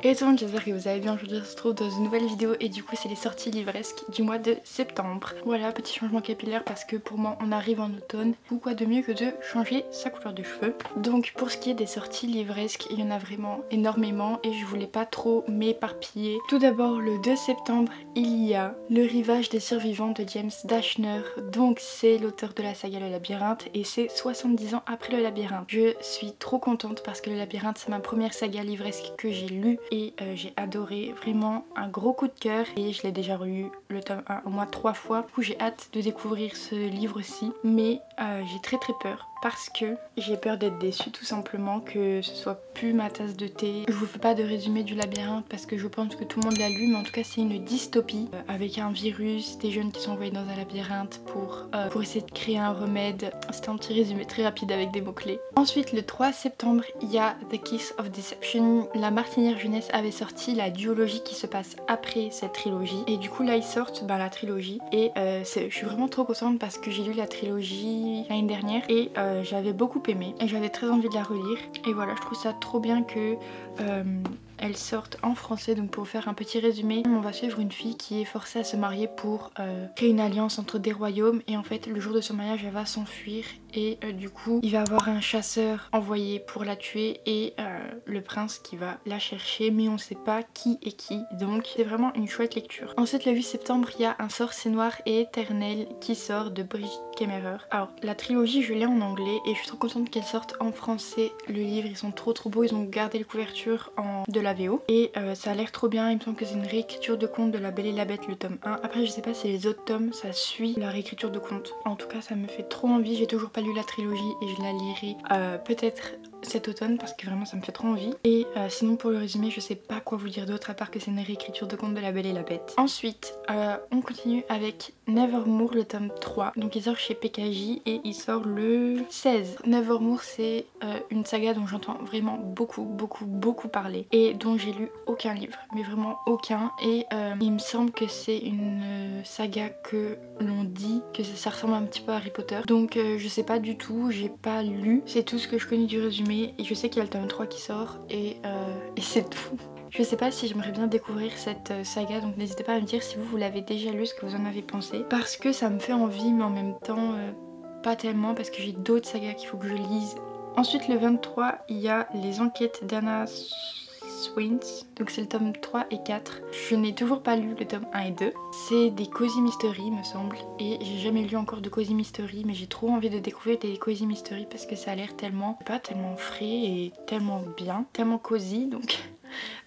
Et tout le monde, j'espère que vous allez bien. Aujourd'hui on se retrouve dans une nouvelle vidéo et du coup c'est les sorties livresques du mois de septembre. Voilà, petit changement capillaire parce que pour moi on arrive en automne. Ou quoi de mieux que de changer sa couleur de cheveux. Donc pour ce qui est des sorties livresques, il y en a vraiment énormément et je voulais pas trop m'éparpiller. Tout d'abord le 2 septembre il y a Le Rivage des survivants de James Dashner. Donc c'est l'auteur de la saga Le Labyrinthe et c'est 70 ans après Le Labyrinthe. Je suis trop contente parce que Le Labyrinthe c'est ma première saga livresque que j'ai lue. Et j'ai adoré, vraiment un gros coup de cœur et je l'ai déjà relu le tome 1 au moins 3 fois. Du coup j'ai hâte de découvrir ce livre-ci, mais j'ai très peur parce que j'ai peur d'être déçue tout simplement, que ce soit plus ma tasse de thé. Je vous fais pas de résumé du labyrinthe parce que je pense que tout le monde l'a lu, mais en tout cas c'est une dystopie avec un virus, des jeunes qui sont envoyés dans un labyrinthe pour essayer de créer un remède. C'était un petit résumé très rapide avec des mots-clés. Ensuite le 3 septembre il y a The Kiss of Deception. La Martinière Jeunesse avait sorti la duologie qui se passe après cette trilogie et du coup là ils sortent la trilogie et je suis vraiment trop contente parce que j'ai lu la trilogie l'année dernière et j'avais beaucoup aimé et j'avais très envie de la relire et voilà, je trouve ça trop bien que elles sortent en français. Donc pour faire un petit résumé, on va suivre une fille qui est forcée à se marier pour créer une alliance entre des royaumes et en fait le jour de son mariage elle va s'enfuir et du coup il va avoir un chasseur envoyé pour la tuer et le prince qui va la chercher, mais on sait pas qui est qui, donc c'est vraiment une chouette lecture. Ensuite le 8 septembre il y a Un sorcier noir et éternel qui sort de Brigitte Kemmerer. Alors la trilogie je l'ai en anglais et je suis trop contente qu'elle sorte en français. Le livre ils sont trop beaux, ils ont gardé les couvertures de la VO et ça a l'air trop bien. Il me semble que c'est une réécriture de conte de La Belle et la Bête le tome 1. Après je sais pas si les autres tomes ça suit la réécriture de conte. En tout cas ça me fait trop envie, j'ai toujours pas lu la trilogie et je la lirai peut-être cet automne parce que vraiment ça me fait trop envie. Et sinon pour le résumé je sais pas quoi vous dire d'autre à part que c'est une réécriture de conte de La Belle et la Bête. Ensuite on continue avec Nevermore le tome 3. Donc il sort chez PKJ et il sort le 16. Nevermore c'est une saga dont j'entends vraiment beaucoup parler et dont j'ai lu aucun livre, mais vraiment aucun. Et il me semble que c'est une saga que l'on dit que ça ressemble un petit peu à Harry Potter. Donc je sais pas du tout, j'ai pas lu, c'est tout ce que je connais du résumé et je sais qu'il y a le tome 3 qui sort et c'est tout. Je sais pas si j'aimerais bien découvrir cette saga, donc n'hésitez pas à me dire si vous l'avez déjà lu, ce que vous en avez pensé. Parce que ça me fait envie, mais en même temps pas tellement parce que j'ai d'autres sagas qu'il faut que je lise. Ensuite le 23 il y a Les enquêtes d'Anna Swins, donc c'est le tome 3 et 4. Je n'ai toujours pas lu le tome 1 et 2. C'est des cozy mystery me semble et j'ai jamais lu encore de cozy mystery, mais j'ai trop envie de découvrir des cozy mystery parce que ça a l'air tellement frais et tellement bien, tellement cozy donc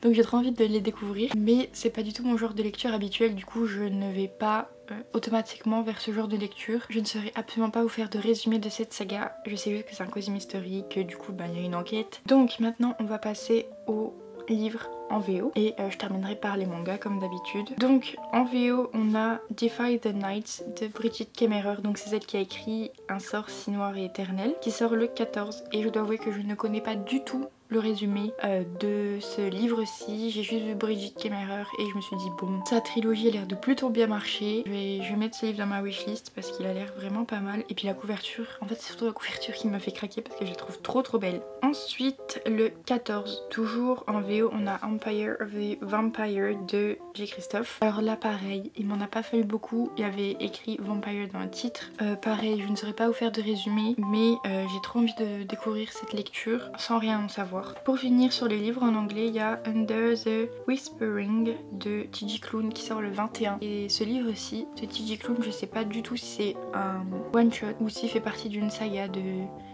j'ai trop envie de les découvrir. Mais c'est pas du tout mon genre de lecture habituel, du coup je ne vais pas automatiquement vers ce genre de lecture. Je ne saurais absolument pas vous faire de résumé de cette saga. Je sais juste que c'est un cozy mystery, que du coup il y a une enquête. Donc maintenant on va passer au livre en VO et je terminerai par les mangas comme d'habitude. Donc en VO on a Defy the Night de Brigitte Kemmerer, donc c'est celle qui a écrit Un sort si noir et éternel, qui sort le 14 et je dois avouer que je ne connais pas du tout le résumé de ce livre-ci. J'ai juste vu Brigitte Kemmerer et je me suis dit bon, sa trilogie a l'air de plutôt bien marcher. Je vais mettre ce livre dans ma wishlist parce qu'il a l'air vraiment pas mal. Et puis la couverture, en fait c'est surtout la couverture qui m'a fait craquer parce que je la trouve trop belle. Ensuite le 14, toujours en VO, on a Empire of the Vampire de J. Christophe. Alors là pareil, il m'en a pas fallu beaucoup, il y avait écrit Vampire dans le titre. Pareil, je ne saurais pas vous faire de résumé, mais j'ai trop envie de découvrir cette lecture sans rien en savoir. Pour finir sur les livres en anglais, il y a Under the Whispering de TJ Klune qui sort le 21. Et ce livre-ci, de TJ Klune, je sais pas du tout si c'est un one-shot ou s'il fait partie d'une saga de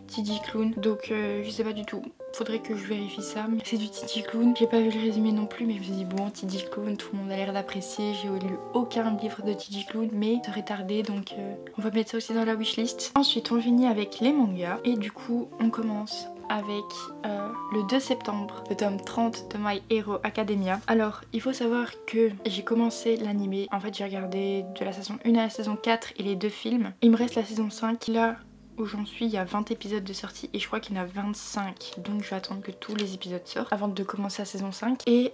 TJ Klune, donc je sais pas du tout. Faudrait que je vérifie ça, mais c'est du TJ Klune. J'ai pas vu le résumé non plus, mais je me suis dit bon, TJ Klune, tout le monde a l'air d'apprécier. J'ai lu aucun livre de TJ Klune, mais ça serait tardé, donc on va mettre ça aussi dans la wishlist. Ensuite on finit avec les mangas et du coup on commence avec le 2 septembre, le tome 30 de My Hero Academia. Alors il faut savoir que j'ai commencé l'animé, en fait j'ai regardé de la saison 1 à la saison 4 et les 2 films. Il me reste la saison 5, là où j'en suis il y a 20 épisodes de sortie et je crois qu'il y en a 25, donc je vais attendre que tous les épisodes sortent avant de commencer la saison 5. Et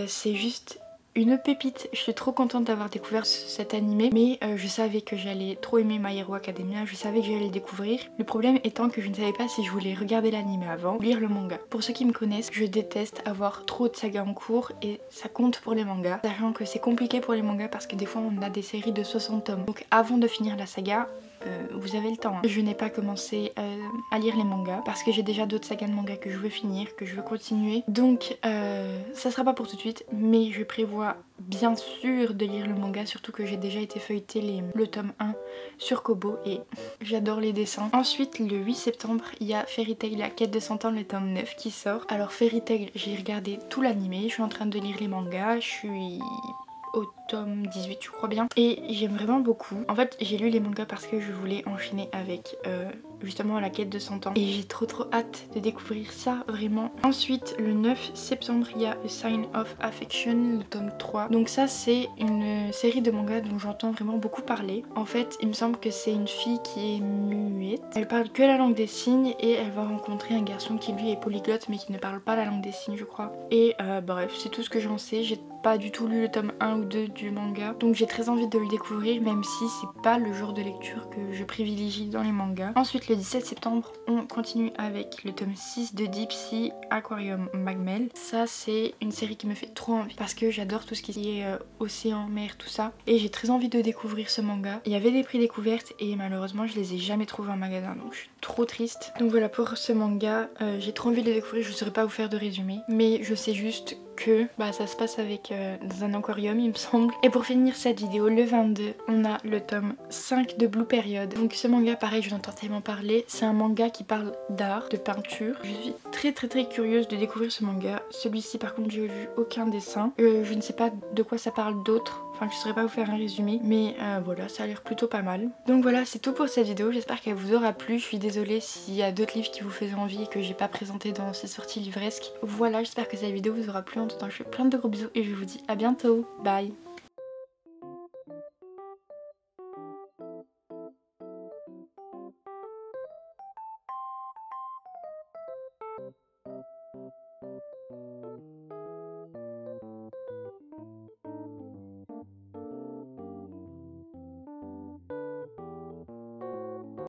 c'est juste une pépite. Je suis trop contente d'avoir découvert cet animé, mais je savais que j'allais trop aimer My Hero Academia, je savais que j'allais le découvrir. Le problème étant que je ne savais pas si je voulais regarder l'animé avant ou lire le manga. Pour ceux qui me connaissent, je déteste avoir trop de sagas en cours et ça compte pour les mangas, sachant que c'est compliqué pour les mangas parce que des fois on a des séries de 60 tomes. Donc avant de finir la saga, vous avez le temps. Je n'ai pas commencé à lire les mangas parce que j'ai déjà d'autres sagas de mangas que je veux finir, que je veux continuer. Donc ça sera pas pour tout de suite, mais je prévois bien sûr de lire le manga, surtout que j'ai déjà été feuilleter le tome 1 sur Kobo et j'adore les dessins. Ensuite le 8 septembre il y a Fairy Tail la quête de 100 ans, le tome 9 qui sort. Alors Fairy Tail, j'ai regardé tout l'animé, je suis en train de lire les mangas, je suis au tome 18 je crois bien et j'aime vraiment beaucoup. En fait j'ai lu les mangas parce que je voulais enchaîner avec justement la quête de 100 ans et j'ai trop hâte de découvrir ça vraiment. Ensuite le 9 septembre il y a A Sign of Affection, le tome 3. Donc ça c'est une série de mangas dont j'entends vraiment beaucoup parler. En fait il me semble que c'est une fille qui est muette, elle parle que la langue des signes et elle va rencontrer un garçon qui lui est polyglotte mais qui ne parle pas la langue des signes je crois. Et bref c'est tout ce que j'en sais, j'ai pas du tout lu le tome 1 ou 2 du manga, donc j'ai très envie de le découvrir même si c'est pas le genre de lecture que je privilégie dans les mangas. Ensuite le 17 septembre on continue avec le tome 6 de Deep Sea Aquarium Magmel. Ça c'est une série qui me fait trop envie parce que j'adore tout ce qui est océan, mer, tout ça et j'ai très envie de découvrir ce manga. Il y avait des prix découvertes et malheureusement je les ai jamais trouvés en magasin donc je suis trop triste. Donc voilà pour ce manga, j'ai trop envie de le découvrir, je ne saurais pas vous faire de résumé mais je sais juste que ça se passe avec dans un aquarium il me semble. Et pour finir cette vidéo, le 22 on a le tome 5 de Blue Period. Donc ce manga pareil je vous entends tellement parler, c'est un manga qui parle d'art, de peinture. Je suis très curieuse de découvrir ce manga. Celui-ci par contre j'ai vu aucun dessin, je ne sais pas de quoi ça parle d'autre. Enfin je saurais pas vous faire un résumé mais voilà ça a l'air plutôt pas mal. Donc voilà c'est tout pour cette vidéo, j'espère qu'elle vous aura plu. Je suis désolée s'il y a d'autres livres qui vous faisaient envie et que j'ai pas présenté dans ces sorties livresques. Voilà j'espère que cette vidéo vous aura plu. En tout temps je fais plein de gros bisous et je vous dis à bientôt, bye.